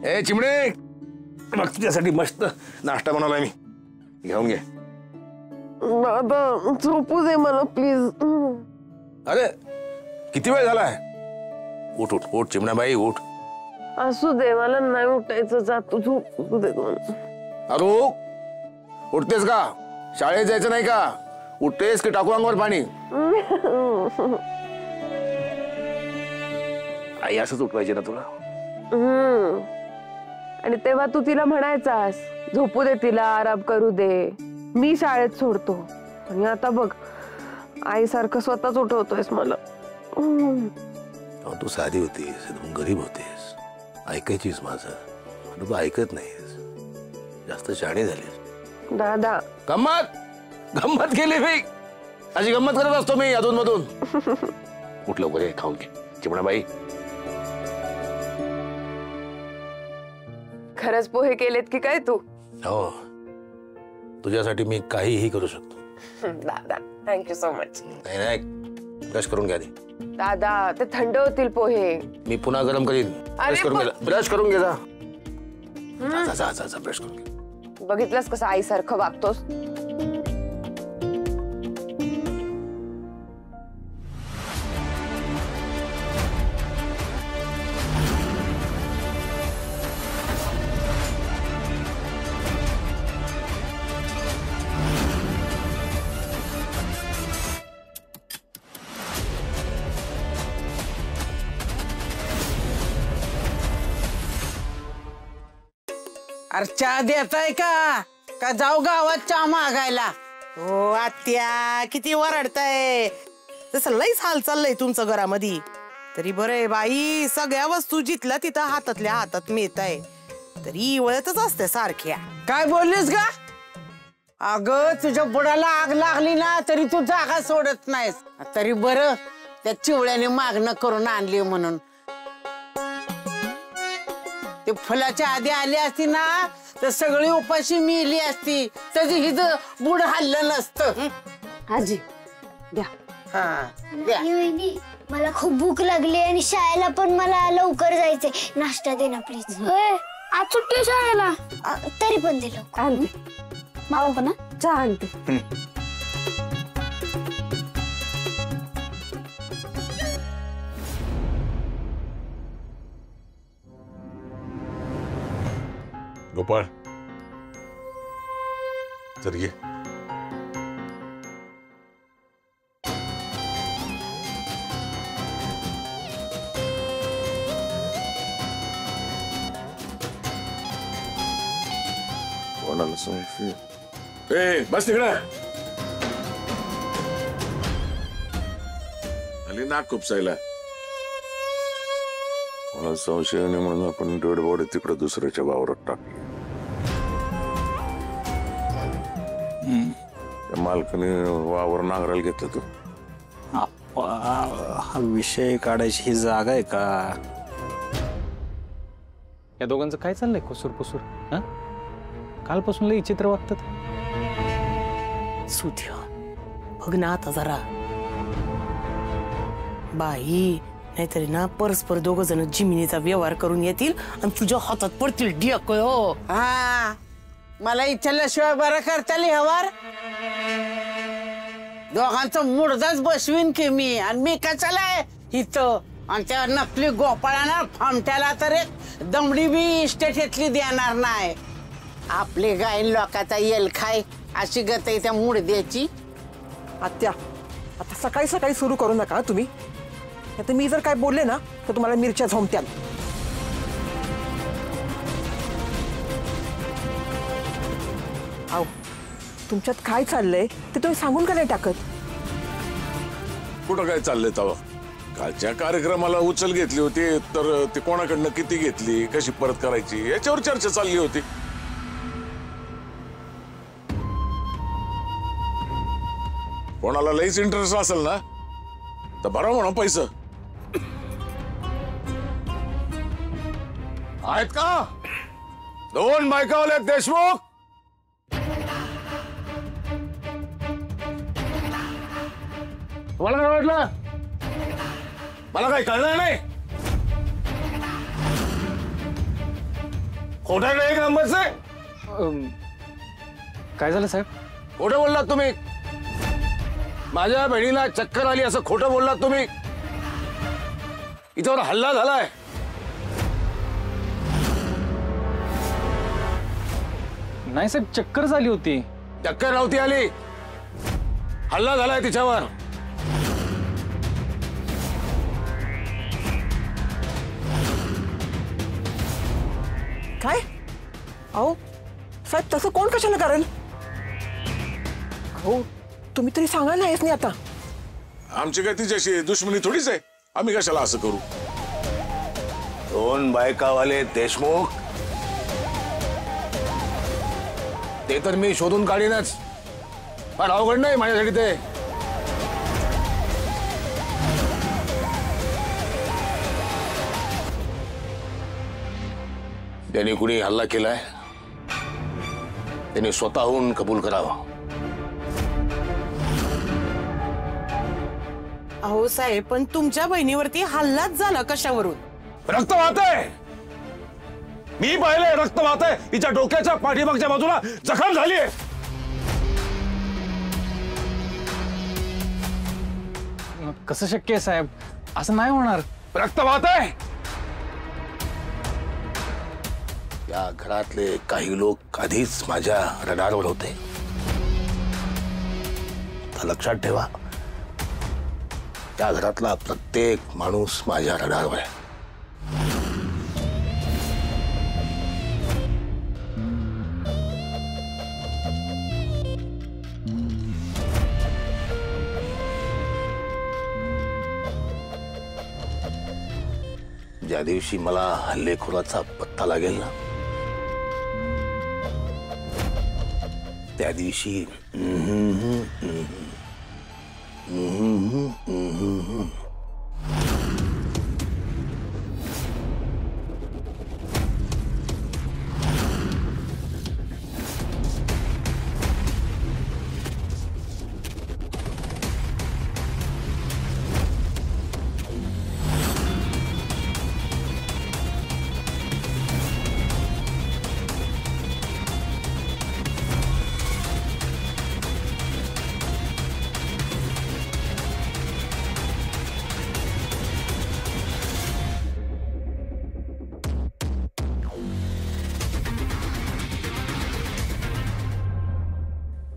ए चिमणे, बघ तुझ्यासाठी मस्त नाश्ता बनवलाय मी, घेऊन घे. दादा झोपू दे मला प्लीज. अरे किती वेळ झालाय? उठ उठ उठ चिमणाबाई उठ. असू दे, मला नाही उठायचं, जातो झोपू दे. अरे उठतेस का? शाळेत जायचं नाही का? उठतेस की टाकू अंगावर पाणी? आई असंच उठवायचे ना तुला. आणि तेव्हा तू तिला म्हणायचास झोपू दे तिला, आराम करू दे, मी शाळेत सोडतो. आणि आता बघ आई सारखं स्वतःच उठवतोयस मला. तू साधी होतीस, गरीब होतीस, ऐकायचीस माझं. तू ऐकत नाहीस, जास्त शहाणी झालीस. दादा गंमत गंमत केली मी, अशी गंमत करत असतो मी अधून मधून. उठ लवकर ये, खाऊन घे चिमणाबाई. खरंच पोहे केलेत की काय तू? हो, तुझ्यासाठी मी काहीही करू शकतो. दादा थँक्यू सो मच. नाही नाही, ब्रश करून घ्या. दादा ते थंड होतील पोहे. मी पुन्हा गरम करीन. ब्रश करून घे, ब्रश करून घे जा. ब्रश करून घे. बघितलंस कसं आई सारखं वागतोस. अरे चहा देताय का जाऊ गावात चहा मागायला? हो आत्या, किती वरडताय. तसं लईच हाल चाललंय तुमचं घरामध्ये. तरी बरं बाई, सगळ्या वस्तू जिथल्या तिथं हातातल्या हातात मिळताय, तरी वळतच असते सारख्या. काय बोललीस का? अगं तुझ्या बुडाला आग लागली ना तरी तू जागा सोडत नाहीस. तरी बरं त्या चिवळ्याने मागणं करून आणली म्हणून. ते फुलाच्या आधी आली असती ना तर सगळी उपाशी मिली असती, त्याची हिज बुड हल्लं नसतं. आजी द्या. वहिनी मला खूप भूक लागली आणि शाळेला पण मला लवकर जायचंय, नाश्ता दे ना प्लीज. आज सुट्टी शाळेला, तरी पण दे लवकर. आणते मला पण चहा आणते. गोपाळ चल ये. कोणाला सांगशील? ए बस तिकडे. आली नाक खुपसायला. मला संशय नाही म्हणून आपण डेड बॉडी तिकडे दुसऱ्याच्या वावरात टाकली. मालकाने वावर नांगरायला घेतलं तू. हा विषय काढायची ही जागा आहे का? या दोघांचं काय चाललंय कुसूर पुसूर? कालपासून लई चित्र वागतात. सुध्या बघ ना आता जरा. बाई नाहीतरी ना परस्पर दोघ जण जिमिनीचा व्यवहार करून येतील आणि तुझ्या हातात पडतील डिक. हो हा, मला इच्छाल्याशिवाय बरं करता व्यवहार. दोघांचं मुडदाच बसवीन की मी, आणि मी कशाला इथं. आणि त्या नकली गोपाळाना फामट्याला तर एक दमडी बी इस्टेट घेतली देणार नाही. आपली गायन लोकाचा येल खाय अशी गत आहे त्या मुडद्याची. आत्या आता सकाळी सकाळी सुरू करू नका तुम्ही. आता मी जर काय बोलले ना तर तुम्हाला मिरच्या झोमत्याल. तुमच्यात काय चाललंय ते तुम्ही सांगून का नाही टाकत? कुठं काय चाललंय तवा? कालच्या कार्यक्रमाला उचल घेतली होती तर ते कोणाकडनं किती घेतली, कशी परत करायची याच्यावर चर्चा चालली होती. कोणाला लईच इंटरेस्ट असेल ना तर बरं म्हणा पैसे आहेत का? 2 बायकावाले देशमुख. तुम्हाला काय वाटलं? मला काही कळलं नाही. खोटा नाही का अंबरसे? काय झालं साहेब? खोटं बोललात तुम्ही. माझ्या बहिणीला चक्कर आली असं खोटं बोललात तुम्ही. हिच्यावर हल्ला झालाय. नाही साहेब, चक्कर झाली होती. चक्कर नव्हती आली, हल्ला झालाय तिच्यावर. काय? अहो साहेब, तसं कोण कशाला करेल? हो, तुम्ही तरी सांगा नाहीस नाही आता. आमची काय तिच्याशी दुश्मनी थोडीच आहे, आम्ही कशाला असं करू? 2 बायकावाले देशमुख, ते तर मी शोधून काढीनच, पण अवघड नाही माझ्यासाठी ते. त्यांनी कुणी हल्ला केलाय, त्यांनी स्वतःहून कबूल करावं. अहो साहेब, पण तुमच्या बहिणीवरती हल्लाच झाला कशावरून? रक्त वाहतंय, मी पाहिलंय रक्त वाहतंय. तिच्या डोक्याच्या पाठीमागच्या बाजूला जखम झालीय. कसं शक्य आहे साहेब? असं नाही होणार. रक्त वाहतंय. या घरातले काही लोक आधीच माझ्या रडारवर होते. आता लक्षात ठेवा, त्या घरातला प्रत्येक माणूस माझ्या रडारवर आहे. ज्या दिवशी मला हल्लेखोराचा पत्ता लागेल ना, त्या दिवशी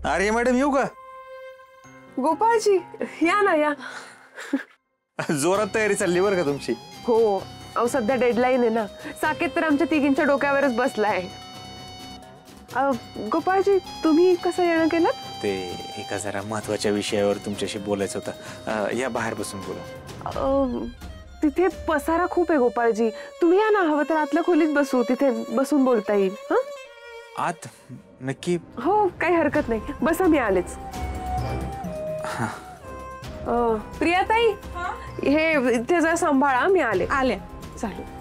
अरे मॅडम, येऊ का? गोपाळजी, या ना या. जोरात तयारी चालली बरं का तुमची. हो, अहो सध्या डेडलाईन आहे ना. साकेत तर आमच्या तिघींच्या डोक्यावरच बसलाय. गोपाळजी, तुम्ही कसं येणं केलं? ते एका जरा महत्वाच्या विषयावर तुमच्याशी बोलायचं होतं. या बाहेर बसून बोला. तिथे पसारा खूप आहे गोपाळजी. तुम्ही या ना, हवं तर आतल्या खोलीत बसू, तिथे बसून बोलता येईल. हं? आत नक्की? हो, काही हरकत नाही. बसा, मी आलेच. प्रियाताई, हे इथे जरा सांभाळा, मी आले. आल्या. चालेल.